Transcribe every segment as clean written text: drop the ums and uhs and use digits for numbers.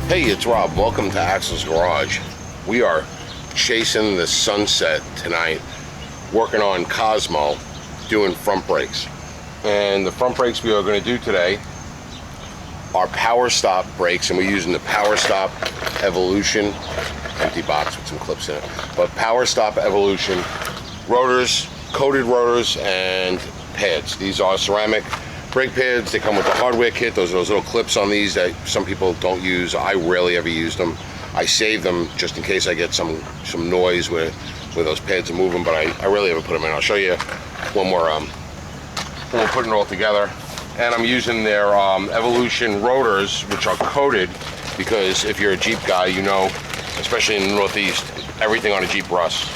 Hey, it's Rob. Welcome to Axel's Garage. We are chasing the sunset tonight, working on Cosmo, doing front brakes. And the front brakes we are going to do today are Power Stop brakes, and we're using the Power Stop Evolution, empty box with some clips in it, but Power Stop Evolution rotors, coated rotors, and pads. These are ceramic brake pads. They come with the hardware kit. Those are those little clips on these that some people don't use. I rarely ever use them. I save them just in case I get some noise where those pads are moving, but I rarely ever put them in. I'll show you when we're putting it all together. And I'm using their Evolution rotors, which are coated, because if you're a Jeep guy, you know, especially in the Northeast, everything on a Jeep rusts,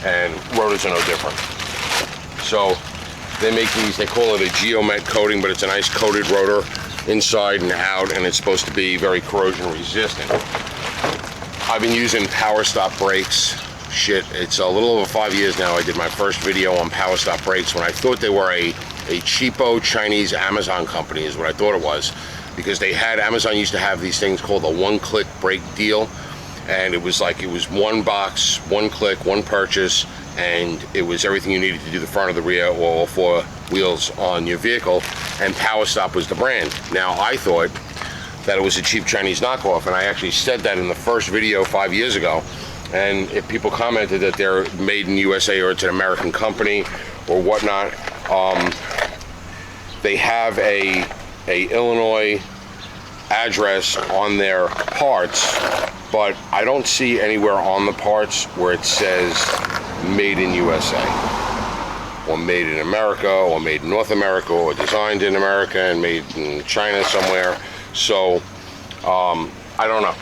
and rotors are no different. So they make these, they call it a Geomet coating, but it's a nice coated rotor inside and out, and it's supposed to be very corrosion resistant. I've been using Power Stop brakes. Shit, it's a little over 5 years now. I did my first video on Power Stop brakes when I thought they were a cheapo Chinese Amazon company is what I thought it was, because Amazon used to have these things called the one-click brake deal, and it was like, it was one box, one click, one purchase, and it was everything you needed to do the front or the rear or all four wheels on your vehicle, and Power Stop was the brand. Now, I thought that it was a cheap Chinese knockoff, and I actually said that in the first video 5 years ago, and if people commented that they're made in USA or it's an American company or whatnot, they have a Illinois address on their parts, but I don't see anywhere on the parts where it says made in USA or made in America or made in North America or designed in America and made in China somewhere. So I don't know.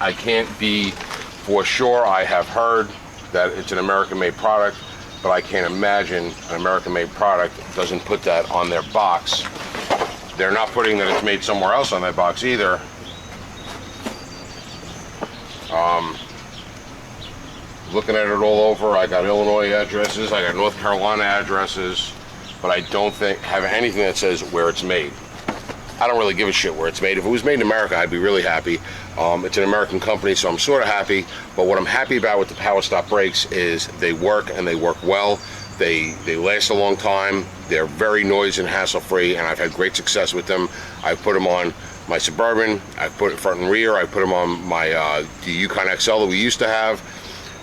I can't be for sure. I have heard that it's an American-made product, but I can't imagine an American-made product doesn't put that on their box. They're not putting that it's made somewhere else on their box either. Looking at it all over, I got Illinois addresses, I got North Carolina addresses, but I don't have anything that says where it's made. I don't really give a shit where it's made. If it was made in America, I'd be really happy. It's an American company, so I'm sort of happy. But what I'm happy about with the Power Stop brakes is they work, and they work well. They last a long time. They're very noise and hassle-free, and I've had great success with them. I put them on my Suburban. I put it front and rear. I put them on my the Yukon XL that we used to have,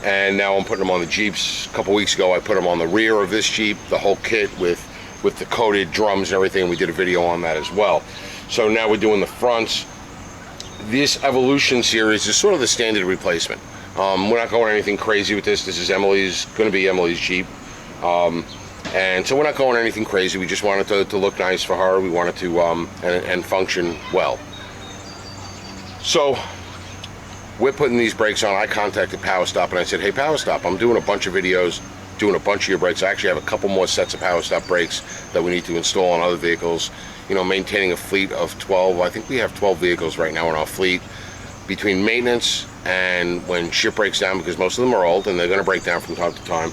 and now I'm putting them on the Jeeps. A couple weeks ago, I put them on the rear of this Jeep, the whole kit with the coated drums and everything. We did a video on that as well. So now we're doing the fronts. This Evolution series is sort of the standard replacement. We're not going anything crazy with this. This is going to be Emily's Jeep. And so we're not going anything crazy. We just wanted to look nice for her. We wanted to, and function well. So we're putting these brakes on. I contacted Power Stop and I said, hey, Power Stop, I'm doing a bunch of videos, doing a bunch of your brakes. I actually have a couple more sets of Power Stop brakes that we need to install on other vehicles. You know, maintaining a fleet of 12. I think we have 12 vehicles right now in our fleet. Between maintenance and when shit breaks down, because most of them are old and they're going to break down from time to time,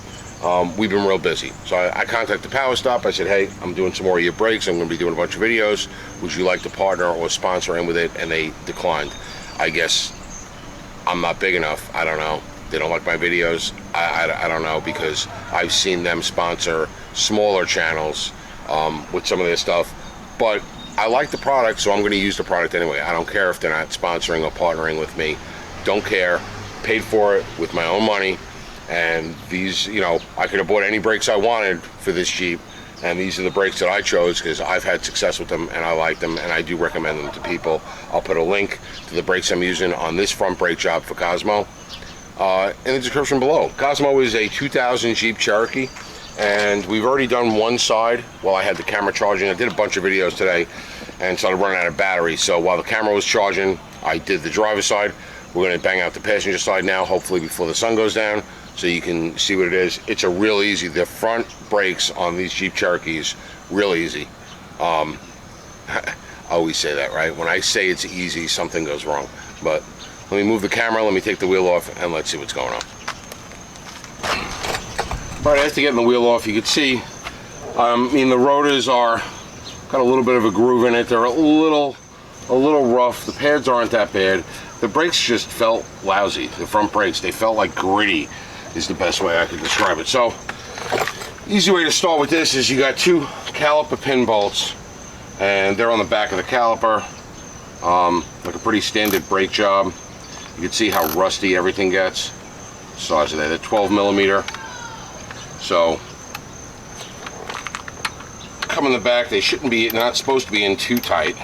we've been real busy. So I contacted Power Stop. I said, hey, I'm doing some more of your brakes. I'm going to be doing a bunch of videos. Would you like to partner or sponsor in with it? And they declined. I guess I'm not big enough. I don't know. They don't like my videos. I don't know, because I've seen them sponsor smaller channels with some of their stuff. But I like the product, so I'm going to use the product anyway. I don't care if they're not sponsoring or partnering with me. Don't care. Paid for it with my own money. And these, you know, I could have bought any brakes I wanted for this Jeep, and these are the brakes that I chose because I've had success with them and I like them, and I do recommend them to people. I'll put a link to the brakes I'm using on this front brake job for Cosmo in the description below. Cosmo is a 2000 Jeep Cherokee, and we've already done one side while I had the camera charging. I did a bunch of videos today and started running out of battery, so while the camera was charging, I did the driver's side. We're going to bang out the passenger side now, hopefully before the sun goes down, so you can see what it is. It's a real easy. The front brakes on these Jeep Cherokees, real easy. I always say that, right? When I say it's easy, something goes wrong. But let me move the camera, let me take the wheel off, and let's see what's going on. All right, after getting the wheel off, you can see, I mean, the rotors are got a little bit of a groove in it. They're a little a little rough. The pads aren't that bad. The brakes just felt lousy. The front brakes, they felt like gritty is the best way I could describe it. So, easy way to start with this is you got 2 caliper pin bolts, and they're on the back of the caliper. Like a pretty standard brake job. You can see how rusty everything gets. Size of that, they're 12 millimeter. So, come in the back, they shouldn't be, not supposed to be in too tight.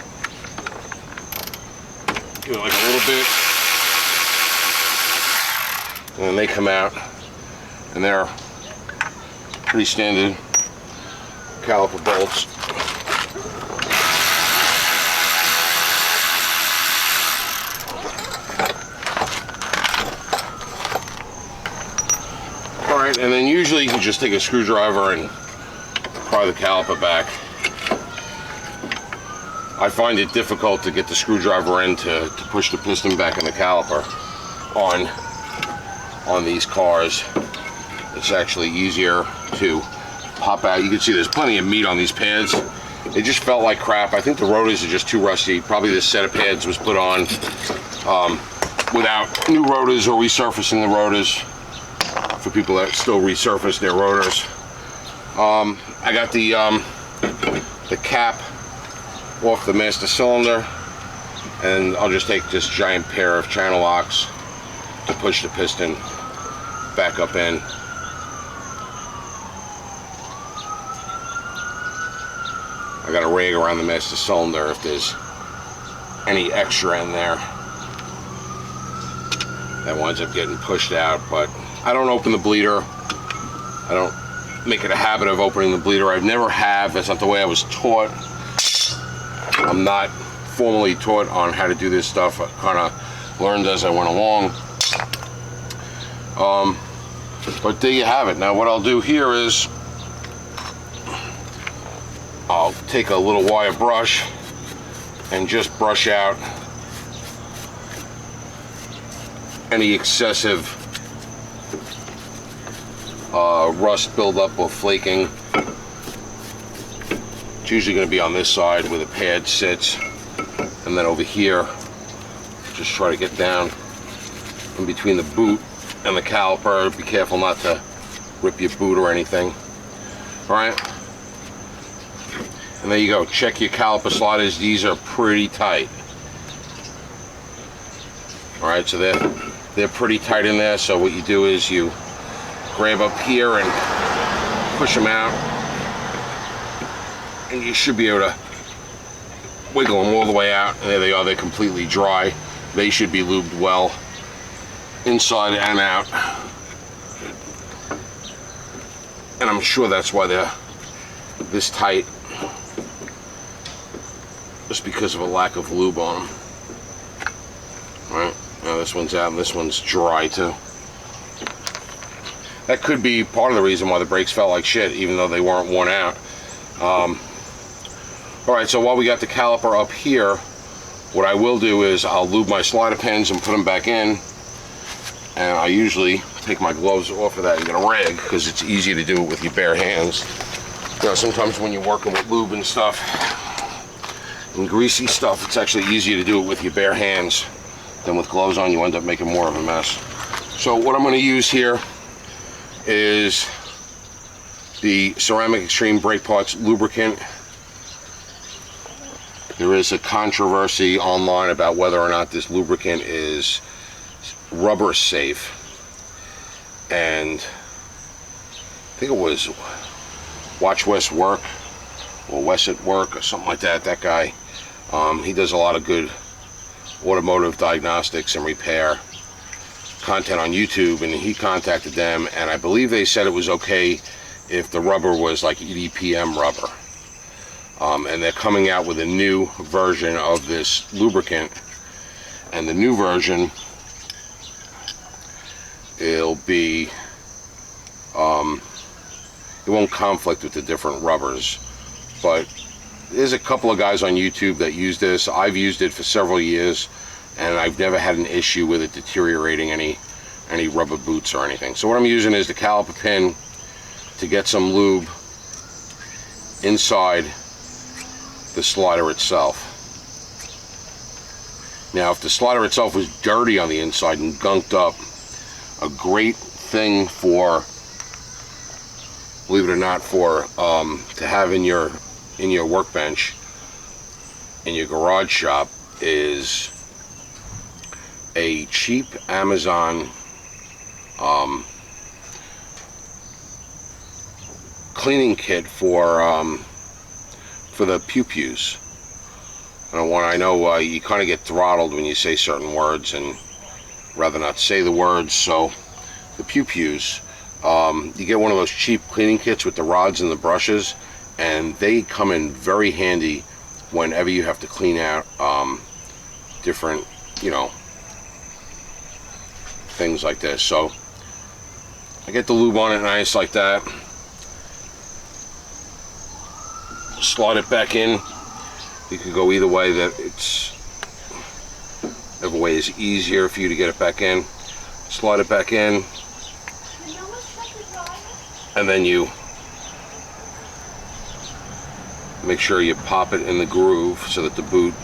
Give it like a little bit, and then they come out, and they're pretty standard caliper bolts. All right, and then usually you can just take a screwdriver and pry the caliper back. I find it difficult to get the screwdriver in to push the piston back in the caliper on these cars. It's actually easier to pop out. You can see there's plenty of meat on these pads. They just felt like crap. I think the rotors are just too rusty. Probably this set of pads was put on without new rotors or resurfacing the rotors, for people that still resurface their rotors. I got the cap off the master cylinder, and I'll just take this giant pair of channel locks to push the piston back up in. I got a rag around the master cylinder if there's any extra in there that winds up getting pushed out, but I don't open the bleeder. I don't make it a habit of opening the bleeder. I've never have. That's not the way I was taught. I'm not formally taught on how to do this stuff. I kind of learned as I went along. But there you have it. Now what I'll do here is I'll take a little wire brush and just brush out any excessive rust buildup or flaking. It's usually going to be on this side where the pad sits, and then over here just try to get down in between the boot and the caliper. Be careful not to rip your boot or anything. Alright, and there you go. Check your caliper sliders. These are pretty tight. Alright, so they're pretty tight in there. So what you do is you grab up here and push them out, and you should be able to wiggle them all the way out, and there they are. They're completely dry. They should be lubed well inside and out, and I'm sure that's why they're this tight, just because of a lack of lube on them. All right, now this one's out and this one's dry too. That could be part of the reason why the brakes felt like shit, even though they weren't worn out. Alright, so while we got the caliper up here, what I will do is I'll lube my slider pins and put them back in. And I usually take my gloves off of that and get a rag, because it's easy to do it with your bare hands. You know, sometimes when you're working with lube and stuff, and greasy stuff, it's actually easier to do it with your bare hands than with gloves on. You end up making more of a mess. So what I'm going to use here is the Ceramic Extreme Brake Parts lubricant. There is a controversy online about whether or not this lubricant is rubber safe, and I think it was Watch West Work or West at Work or something like that. That guy, he does a lot of good automotive diagnostics and repair content on YouTube, and he contacted them, and I believe they said it was okay if the rubber was like EDPM rubber. And they're coming out with a new version of this lubricant, and the new version, it'll be it won't conflict with the different rubbers. But there's a couple of guys on YouTube that use this. I've used it for several years, and I've never had an issue with it deteriorating any rubber boots or anything. So what I'm using is the caliper pin to get some lube inside the slider itself. Now, if the slider itself was dirty on the inside and gunked up, a great thing for, believe it or not, for to have in your workbench, in your garage shop, is a cheap Amazon cleaning kit for the pew-pews. I know you kind of get throttled when you say certain words and rather not say the words, so the pew-pews, you get one of those cheap cleaning kits with the rods and the brushes, and they come in very handy whenever you have to clean out different, things like this. So I get the lube on it nice like that, slide it back in. You could go either way, whichever way is easier for you to get it back in. Slide it back in, and then you make sure you pop it in the groove so that the boot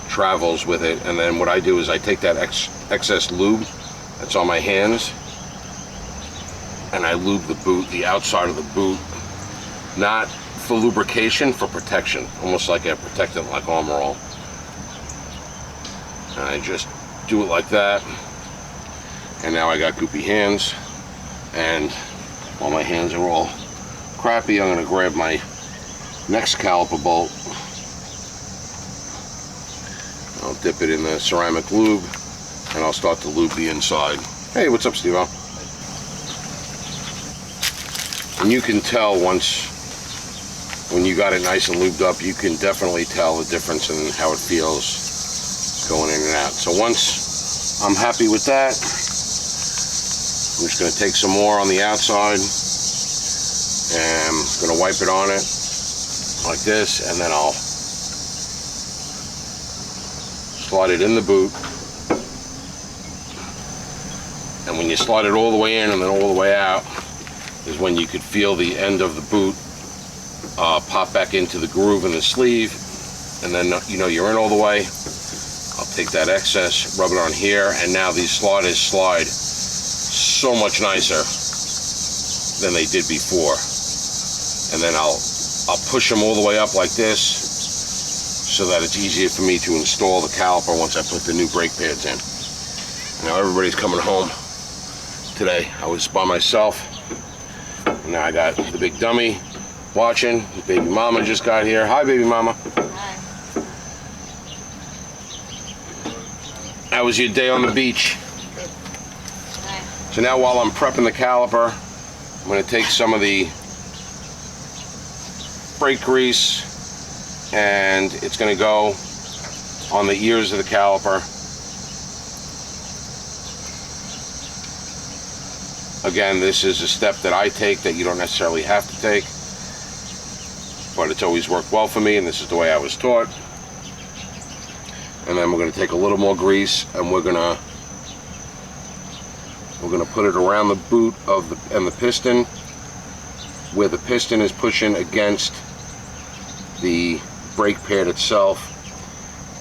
travels with it. And then what I do is I take that excess lube that's on my hands and I lube the boot, the outside of the boot, not for lubrication, for protection, almost like a protectant, like Armor All. And I just do it like that, and now I got goopy hands, and while my hands are all crappy, I'm going to grab my next caliper bolt. I'll dip it in the ceramic lube, and I'll start to lube the inside. Hey, what's up, Steve-O? And you can tell when you got it nice and lubed up, you can definitely tell the difference in how it feels going in and out. So once I'm happy with that, I'm just going to take some more on the outside, and I'm going to wipe it on it like this, and then I'll slide it in the boot. And when you slide it all the way in and then all the way out is when you could feel the end of the boot pop back into the groove in the sleeve, and then you're in all the way. I'll take that excess, rub it on here, and now these sliders slide so much nicer than they did before. And then I'll push them all the way up like this so that it's easier for me to install the caliper once I put the new brake pads in. Now everybody's coming home today. I was by myself, and now I got the big dummy watching. Baby mama just got here. Hi, baby mama. Hi. How was your day on the beach? Good. Hi. So now while I'm prepping the caliper, I'm going to take some of the brake grease, and it's going to go on the ears of the caliper. Again, this is a step that I take that you don't necessarily have to take, but it's always worked well for me, and this is the way I was taught. And then we're going to take a little more grease, and we're going to put it around the boot and the piston, where the piston is pushing against the brake pad itself.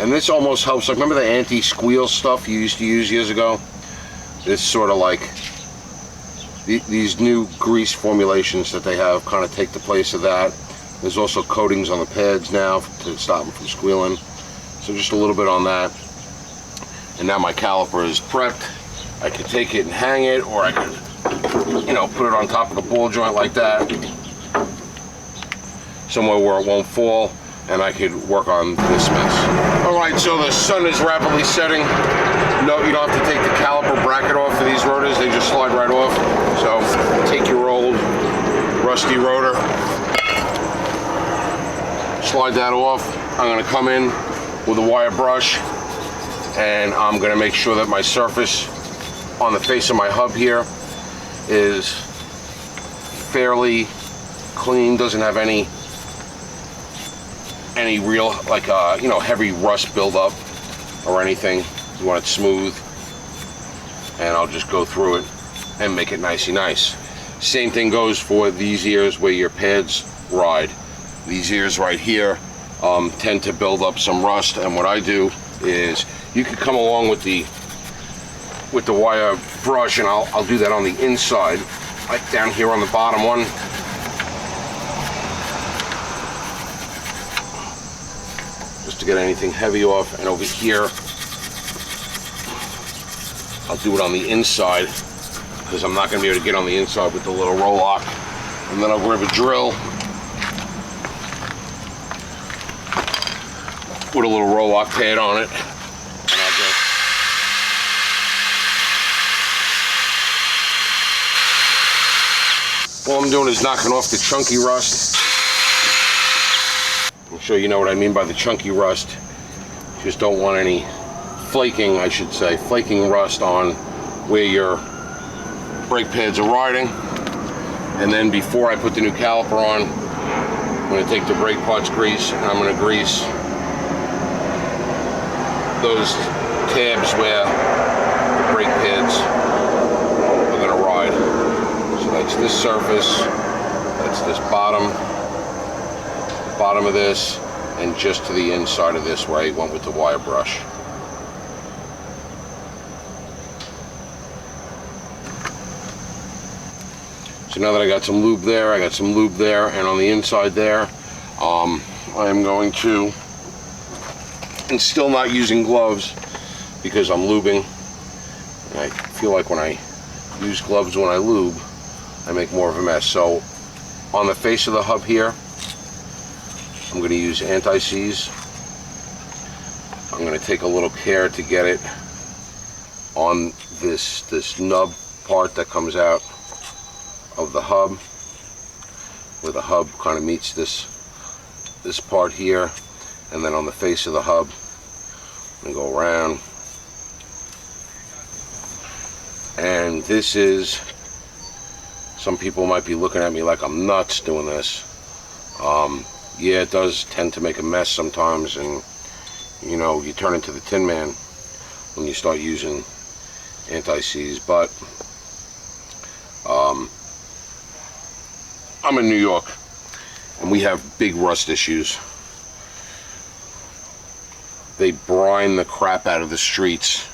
And this almost helps, like, remember the anti-squeal stuff you used to use years ago? It's sort of like these new grease formulations that they have kind of take the place of that. There's also coatings on the pads now to stop them from squealing. So just a little bit on that. And now my caliper is prepped. I could take it and hang it, or I could, put it on top of the ball joint like that, somewhere where it won't fall, and I could work on this mess. All right, so the sun is rapidly setting. No, you don't have to take the caliper bracket off for these rotors. They just slide right off. So take your old rusty rotor, slide that off. I'm going to come in with a wire brush, and I'm going to make sure that my surface on the face of my hub here is fairly clean, doesn't have any real, like, heavy rust buildup or anything. You want it smooth, and I'll just go through it and make it nicey nice. Same thing goes for these ears where your pads ride. These ears right here tend to build up some rust, and what I do is you could come along with the wire brush, and I'll do that on the inside, like down here on the bottom one. Just to get anything heavy off, and over here I'll do it on the inside because I'm not going to be able to get on the inside with the little roll lock. And then I'll grab a drill with a little roll lock pad on it, and I'll just all I'm doing is knocking off the chunky rust. I'm sure you know what I mean by the chunky rust. Just don't want any flaking, I should say, flaking rust on where your brake pads are riding. And then before I put the new caliper on, I'm going to take the brake parts grease and I'm going to grease those tabs where the brake pads are going to ride. So that's this surface, that's this bottom, the bottom of this, and just to the inside of this where I went with the wire brush. So now that I got some lube there, I got some lube there, and on the inside there, I am going to, and still not using gloves because I'm lubing. And I feel like when I use gloves when I lube, I make more of a mess. So on the face of the hub here, I'm going to use Antiseize. I'm going to take a little care to get it on this nub part that comes out of the hub, where the hub kind of meets this part here, and then on the face of the hub, I'm going to go around. And this is, some people might be looking at me like I'm nuts doing this. Yeah, it does tend to make a mess sometimes, and you know, you turn into the Tin Man when you start using Antiseize. But I'm in New York, and we have big rust issues. They brine the crap out of the streets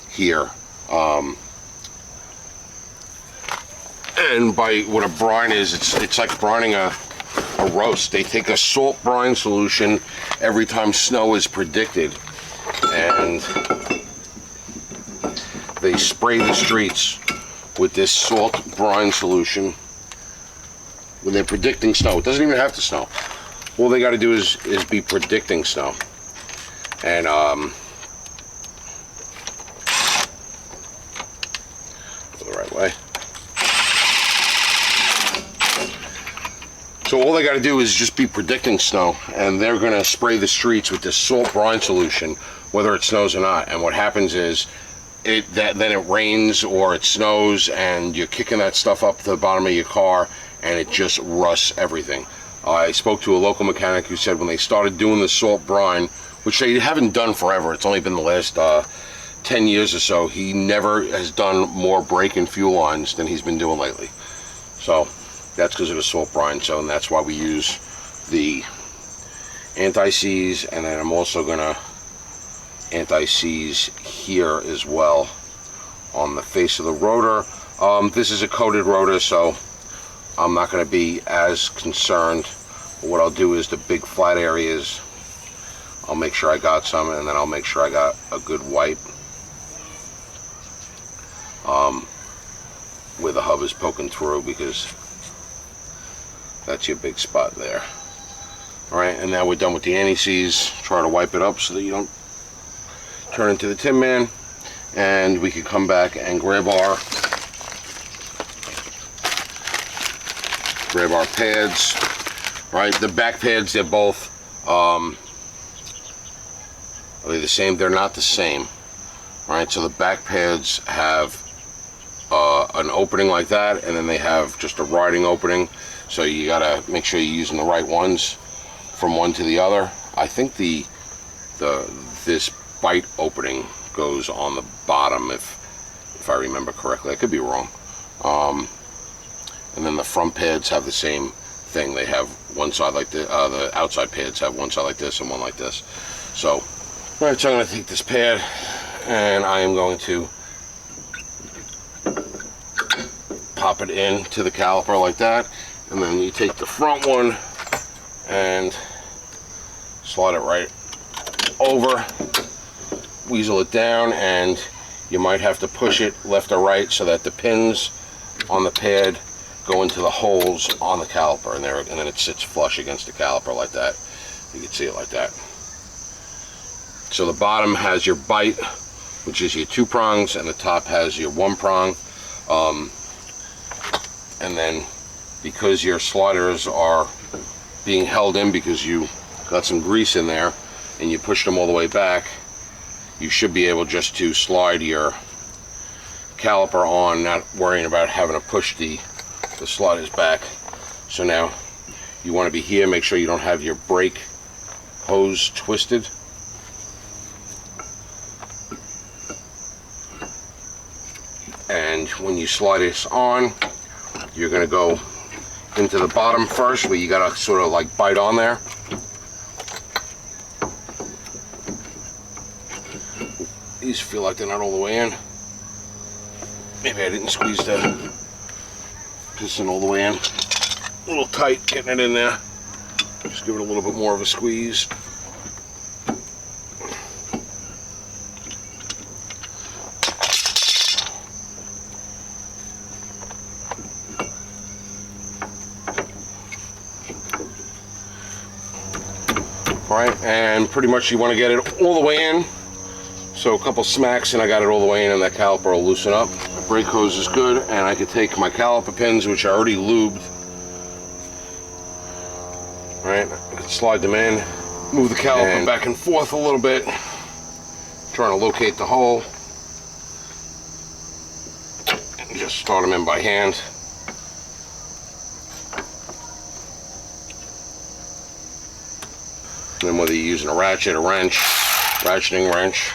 here. And by what a brine is, it's like brining a roast. They take a salt brine solution every time snow is predicted, and they spray the streets with this salt brine solution when they're predicting snow. It doesn't even have to snow. All they got to do is be predicting snow. And go the right way. So all they got to do is just be predicting snow, and they're going to spray the streets with this salt brine solution, whether it snows or not. And what happens is, then it rains or it snows, and you're kicking that stuff up to the bottom of your car, and it just rusts everything. I spoke to a local mechanic who said when they started doing the salt brine, which they haven't done forever, it's only been the last 10 years or so, he never has done more brake and fuel lines than he's been doing lately. So that's because of the salt brine. So, and that's why we use the Antiseize, and then I'm also gonna Antiseize here as well on the face of the rotor. This is a coated rotor, so I'm not going to be as concerned. What I'll do is the big flat areas, I'll make sure I got some, and then I'll make sure I got a good wipe where the hub is poking through, because that's your big spot there. Alright, and now we're done with the Antiseize. Try to wipe it up so that you don't turn into the Tin Man, and we can come back and grab our pads. Right, the back pads, they're both are they the same? They're not the same. Right, so the back pads have an opening like that, and then they have just a riding opening, so you gotta make sure you're using the right ones from one to the other. I think this bite opening goes on the bottom, if I remember correctly. I could be wrong. And then the front pads have the same thing. They have one side like the outside pads have one side like this and one like this. So Alright, so I'm going to take this pad and I am going to pop it into the caliper like that, and then you take the front one and slide it right over, weasel it down, and you might have to push it left or right so that the pins on the pad go into the holes on the caliper, and then it sits flush against the caliper like that. You can see it like that. So the bottom has your bite, which is your 2 prongs, and the top has your 1 prong. And then because your sliders are being held in because you got some grease in there and you pushed them all the way back, you should be able just to slide your caliper on, not worrying about having to push the sliders back. So now you want to be here, make sure you don't have your brake hose twisted. And when you slide this on, you're going to go into the bottom first, where you got to sort of like bite on there. These feel like they're not all the way in. Maybe I didn't squeeze the piston all the way in. A little tight getting it in there. Just give it a little bit more of a squeeze. Alright, and pretty much you want to get it all the way in. So a couple smacks and I got it all the way in, and that caliper will loosen up. My brake hose is good, and I can take my caliper pins, which are already lubed. Alright, I can slide them in, move the caliper back and forth a little bit, trying to locate the hole. And just start them in by hand. And then whether you're using a ratchet, a wrench, ratcheting wrench.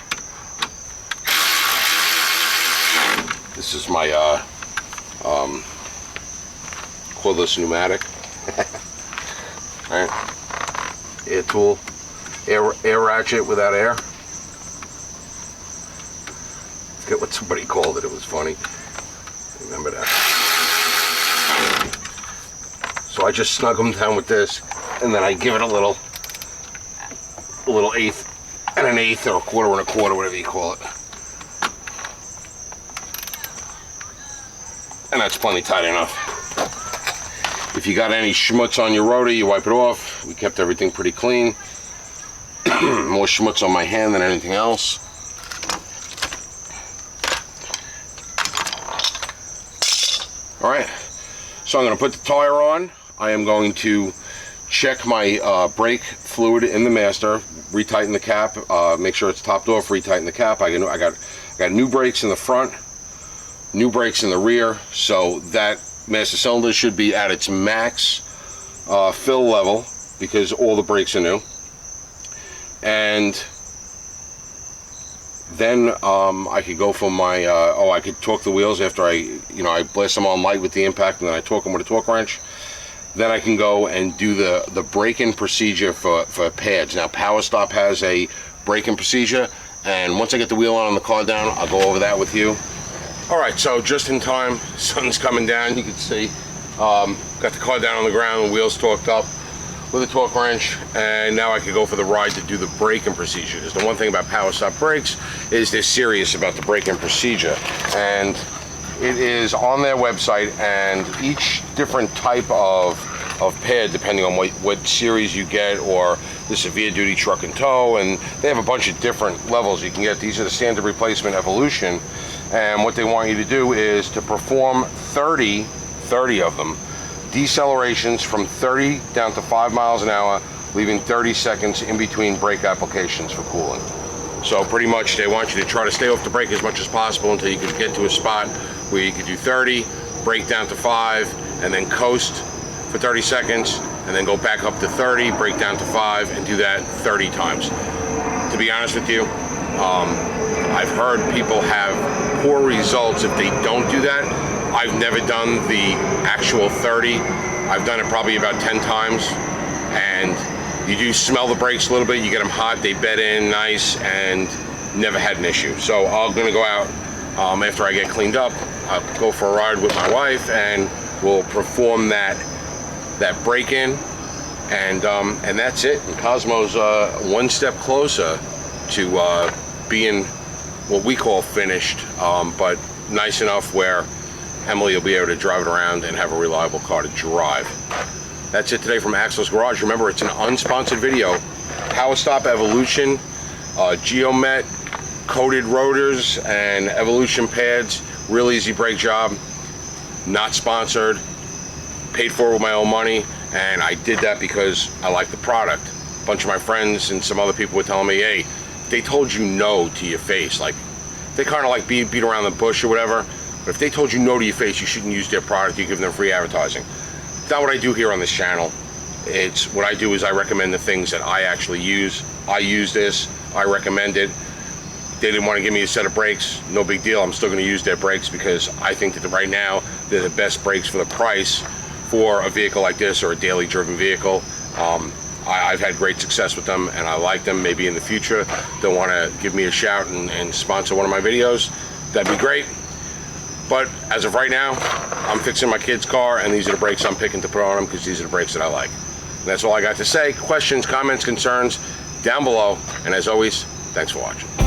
This is my cordless pneumatic. All right. Air tool, air ratchet without air. I forget what somebody called it. It was funny. Remember that. So I just snug them down with this, and then I give it a little eighth and an eighth, or a quarter and a quarter, whatever you call it. And that's plenty tight enough. If you got any schmutz on your rotor, you wipe it off. We kept everything pretty clean. More schmutz on my hand than anything else. All right, so I'm going to put the tire on. I am going to check my brake fluid in the master, retighten the cap, make sure it's topped off, retighten the cap. I got new brakes in the front, new brakes in the rear, so that master cylinder should be at its max fill level because all the brakes are new. And then I could go for my I could torque the wheels after I blast them on light with the impact, and then I torque them with a torque wrench. Then I can go and do the braking procedure for pads. Now Power Stop has a braking procedure, and once I get the wheel on the car down, I'll go over that with you. All right, so just in time, sun's coming down. You can see, got the car down on the ground, the wheels torqued up with a torque wrench, and now I could go for the ride to do the braking procedure. Because the one thing about Power Stop brakes is they're serious about the braking procedure, and it is on their website, and each different type of pad, depending on what series you get, or the severe duty truck and tow, and they have a bunch of different levels you can get. These are the standard replacement Evolution, and what they want you to do is to perform 30 of them, decelerations from 30 down to 5 miles an hour, leaving 30 seconds in between brake applications for cooling. So pretty much they want you to try to stay off the brake as much as possible until you can get to a spot where you can do 30, brake down to 5, and then coast for 30 seconds, and then go back up to 30, brake down to 5, and do that 30 times. To be honest with you, I've heard people have poor results if they don't do that. I've never done the actual 30. I've done it probably about 10 times, and You do smell the brakes a little bit, you get them hot, they bed in nice, and never had an issue. So I'm gonna go out after I get cleaned up, I'll go for a ride with my wife, and we'll perform that break-in, and that's it. And Cosmo's one step closer to being what we call finished, but nice enough where Emily will be able to drive it around and have a reliable car to drive. That's it today from Axel's Garage. Remember, it's an unsponsored video. Power Stop Evolution, Geomet, coated rotors, and Evolution pads. Real easy brake job. Not sponsored. Paid for with my own money, and I did that because I like the product. A bunch of my friends and some other people were telling me, hey, they told you no to your face. Like, they kind of like beat around the bush or whatever, but if they told you no to your face, you shouldn't use their product. You give them free advertising. It's not what I do here on this channel. It's what I do is I recommend the things that I actually use. I use this, I recommend it. They didn't want to give me a set of brakes, no big deal. I'm still going to use their brakes because I think that right now they're the best brakes for the price for a vehicle like this or a daily driven vehicle. I've had great success with them and I like them. Maybe in the future they'll want to give me a shout and sponsor one of my videos. That'd be great. But as of right now, I'm fixing my kid's car, and these are the brakes I'm picking to put on them because these are the brakes that I like. And that's all I got to say. Questions, comments, concerns, down below. And as always, thanks for watching.